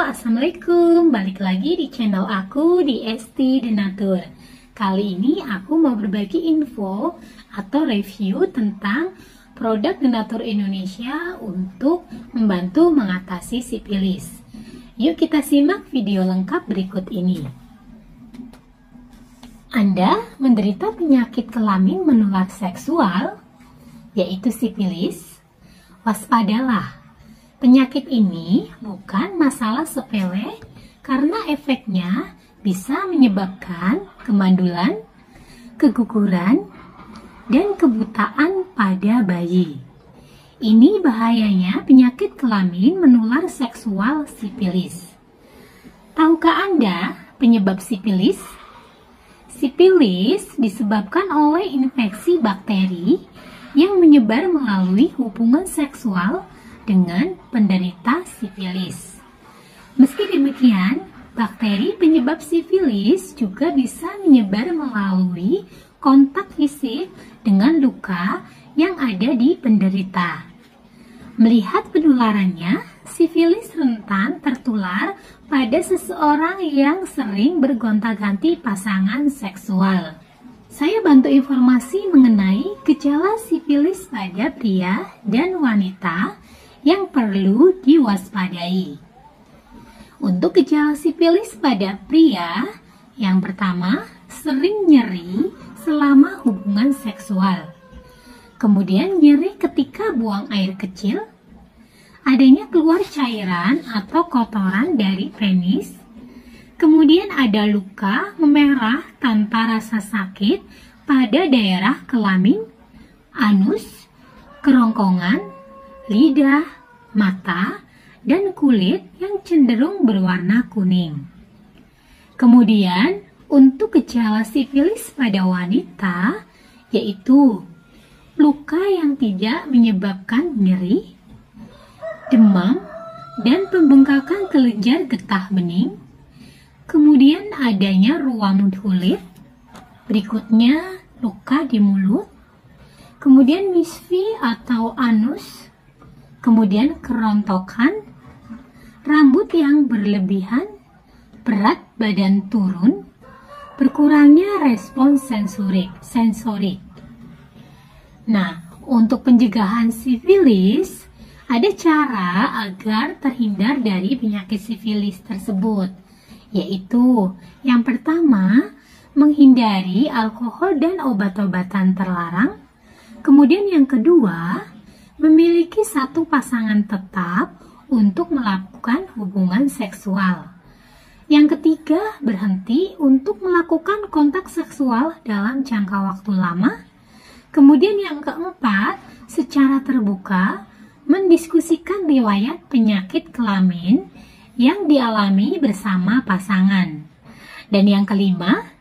Assalamualaikum. Balik lagi di channel aku di ST Denatur. Kali ini aku mau berbagi info atau review tentang produk Denatur Indonesia untuk membantu mengatasi sifilis. Yuk kita simak video lengkap berikut ini. Anda menderita penyakit kelamin menular seksual, yaitu sifilis? Waspadalah. Penyakit ini bukan masalah sepele karena efeknya bisa menyebabkan kemandulan, keguguran, dan kebutaan pada bayi. Ini bahayanya penyakit kelamin menular seksual sifilis. Tahukah Anda penyebab sifilis? Sifilis disebabkan oleh infeksi bakteri yang menyebar melalui hubungan seksual dengan penderita sifilis. Meski demikian, bakteri penyebab sifilis juga bisa menyebar melalui kontak fisik dengan luka yang ada di penderita. Melihat penularannya, sifilis rentan tertular pada seseorang yang sering bergonta-ganti pasangan seksual. Saya bantu informasi mengenai gejala sifilis pada pria dan wanita yang perlu diwaspadai. Untuk gejala sifilis pada pria, yang pertama, sering nyeri selama hubungan seksual. Kemudian nyeri ketika buang air kecil, adanya keluar cairan atau kotoran dari penis, kemudian ada luka memerah tanpa rasa sakit pada daerah kelamin, anus, kerongkongan, lidah, mata, dan kulit yang cenderung berwarna kuning. Kemudian, untuk gejala sifilis pada wanita, yaitu luka yang tidak menyebabkan nyeri, demam, dan pembengkakan kelenjar getah bening. Kemudian adanya ruam kulit, berikutnya luka di mulut, kemudian misfi atau anus, kemudian kerontokan, rambut yang berlebihan, berat badan turun, berkurangnya respons sensorik. Nah, untuk pencegahan sifilis, ada cara agar terhindar dari penyakit sifilis tersebut, yaitu yang pertama, menghindari alkohol dan obat-obatan terlarang. Kemudian yang kedua, memiliki satu pasangan tetap untuk melakukan hubungan seksual. Yang ketiga, berhenti untuk melakukan kontak seksual dalam jangka waktu lama. Kemudian yang keempat, secara terbuka mendiskusikan riwayat penyakit kelamin yang dialami bersama pasangan. Dan yang kelima,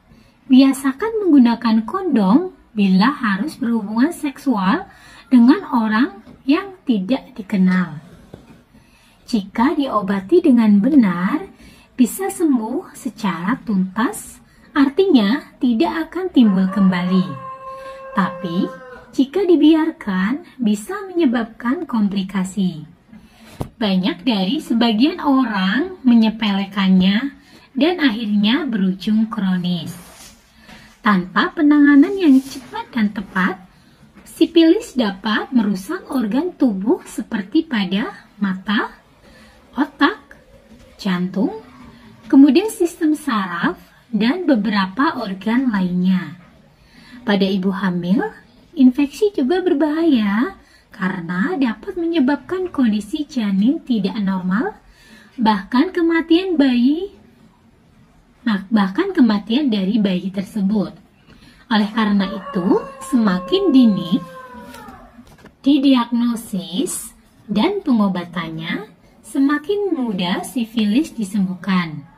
biasakan menggunakan kondom bila harus berhubungan seksual dengan orang yang tidak dikenal. Jika diobati dengan benar, bisa sembuh secara tuntas, artinya tidak akan timbul kembali. Tapi, jika dibiarkan, bisa menyebabkan komplikasi. Banyak dari sebagian orang menyepelekannya dan akhirnya berujung kronis. Tanpa penanganan yang cepat dan tepat, sifilis dapat merusak organ tubuh seperti pada mata, otak, jantung, kemudian sistem saraf, dan beberapa organ lainnya. Pada ibu hamil, infeksi juga berbahaya karena dapat menyebabkan kondisi janin tidak normal, bahkan kematian dari bayi tersebut. Oleh karena itu, semakin dini didiagnosis dan pengobatannya, semakin mudah sifilis disembuhkan.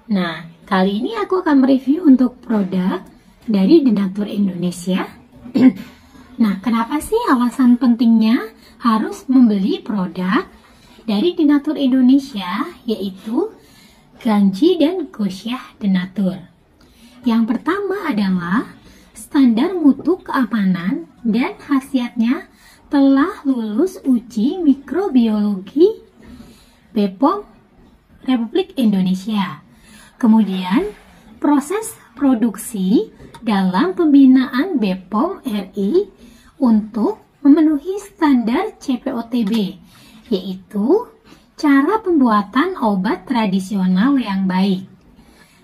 Nah, kali ini aku akan mereview untuk produk dari Denatur Indonesia. Nah, kenapa sih alasan pentingnya harus membeli produk dari Denatur Indonesia, yaitu Ganji dan Gosyah Denatur? Yang pertama adalah standar mutu keamanan dan khasiatnya telah lulus uji mikrobiologi BPOM Republik Indonesia. Kemudian, proses produksi dalam pembinaan BPOM RI untuk memenuhi standar CPOTB, yaitu cara pembuatan obat tradisional yang baik.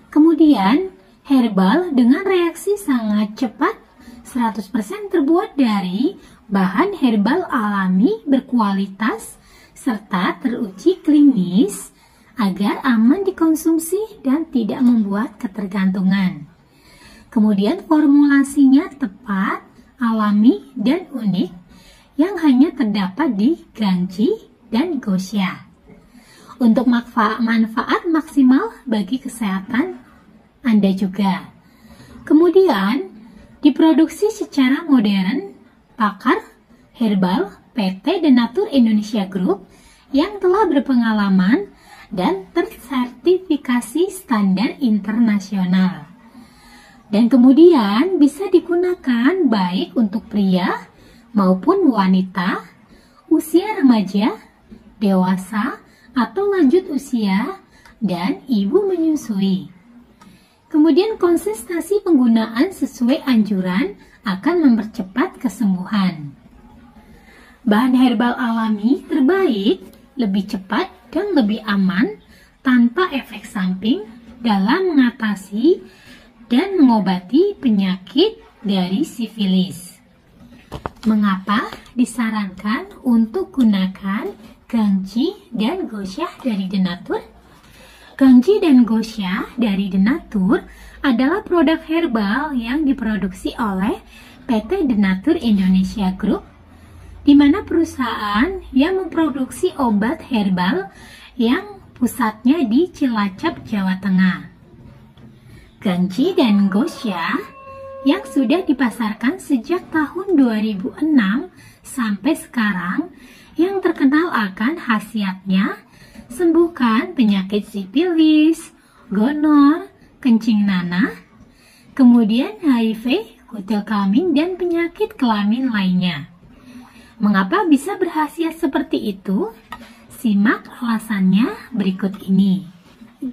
Kemudian, herbal dengan reaksi sangat cepat 100% terbuat dari bahan herbal alami berkualitas serta teruji klinis agar aman dikonsumsi dan tidak membuat ketergantungan. Kemudian formulasinya tepat, alami, dan unik yang hanya terdapat di Gangji dan Gosya. Untuk manfaat maksimal bagi kesehatan Anda juga. Kemudian diproduksi secara modern pakar herbal PT Denatur Indonesia Group yang telah berpengalaman dan tersertifikasi standar internasional. Dan kemudian bisa digunakan baik untuk pria maupun wanita, usia remaja, dewasa, atau lanjut usia, dan ibu menyusui. Kemudian konsistensi penggunaan sesuai anjuran akan mempercepat kesembuhan. Bahan herbal alami terbaik, lebih cepat, dan lebih aman tanpa efek samping dalam mengatasi dan mengobati penyakit dari sifilis. Mengapa disarankan untuk gunakan Gangji dan Gosya dari Denatur? Gangji dan Gosya dari Denatur adalah produk herbal yang diproduksi oleh PT Denatur Indonesia Group, di mana perusahaan yang memproduksi obat herbal yang pusatnya di Cilacap, Jawa Tengah. Gangji dan Gosya yang sudah dipasarkan sejak tahun 2006 sampai sekarang, yang terkenal akan khasiatnya sembuhkan penyakit sifilis, gonor, kencing nanah, kemudian HIV, kutil kelamin, dan penyakit kelamin lainnya. Mengapa bisa berkhasiat seperti itu? Simak alasannya berikut ini.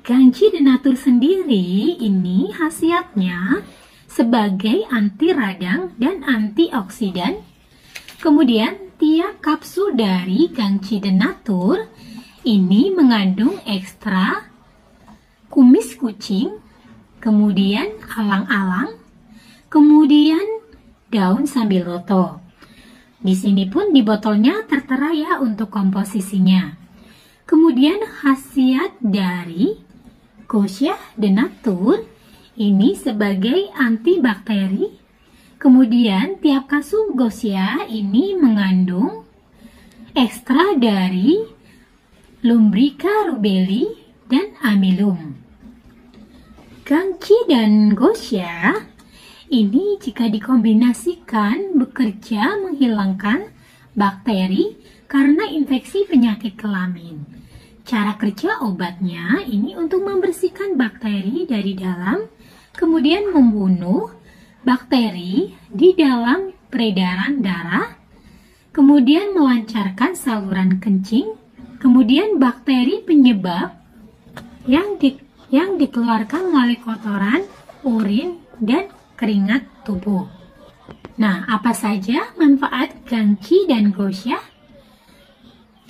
Gangji Denatur sendiri ini khasiatnya sebagai anti radang dan antioksidan. Kemudian tiap kapsul dari Gangji Denatur ini mengandung ekstra kumis kucing, kemudian alang-alang, kemudian daun sambiloto. Di sini pun di botolnya tertera ya untuk komposisinya. Kemudian khasiat dari Gosya Denatur ini sebagai antibakteri. Kemudian tiap kapsul Gosya ini mengandung ekstra dari Lumbrica rubelli dan amylum. Gangji dan Gosya ini jika dikombinasikan bekerja menghilangkan bakteri karena infeksi penyakit kelamin. Cara kerja obatnya ini untuk membersihkan bakteri dari dalam, kemudian membunuh bakteri di dalam peredaran darah, kemudian melancarkan saluran kencing, kemudian bakteri penyebab yang dikeluarkan melalui kotoran, urin, dan keringat tubuh. Nah, apa saja manfaat Gangji dan Gosya?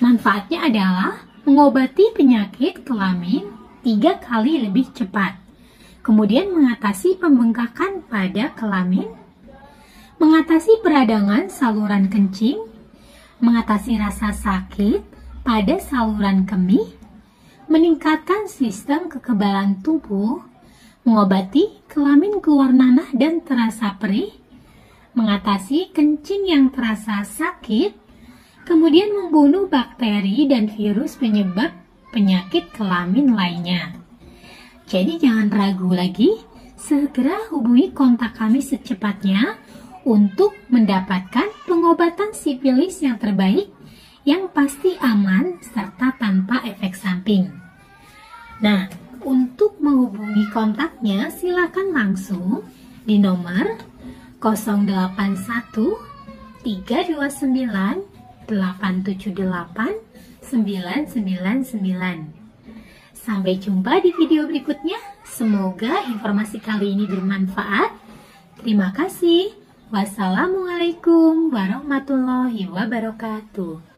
Manfaatnya adalah mengobati penyakit kelamin 3 kali lebih cepat, kemudian mengatasi pembengkakan pada kelamin, mengatasi peradangan saluran kencing, mengatasi rasa sakit pada saluran kemih, meningkatkan sistem kekebalan tubuh, mengobati kelamin keluar nanah dan terasa perih, mengatasi kencing yang terasa sakit, kemudian membunuh bakteri dan virus penyebab penyakit kelamin lainnya. Jadi jangan ragu lagi, segera hubungi kontak kami secepatnya untuk mendapatkan pengobatan sifilis yang terbaik, yang pasti aman serta tanpa efek samping. Nah, untuk menghubungi kontaknya silakan langsung di nomor 081 329 878 999. Sampai jumpa di video berikutnya. Semoga informasi kali ini bermanfaat. Terima kasih. Wassalamualaikum warahmatullahi wabarakatuh.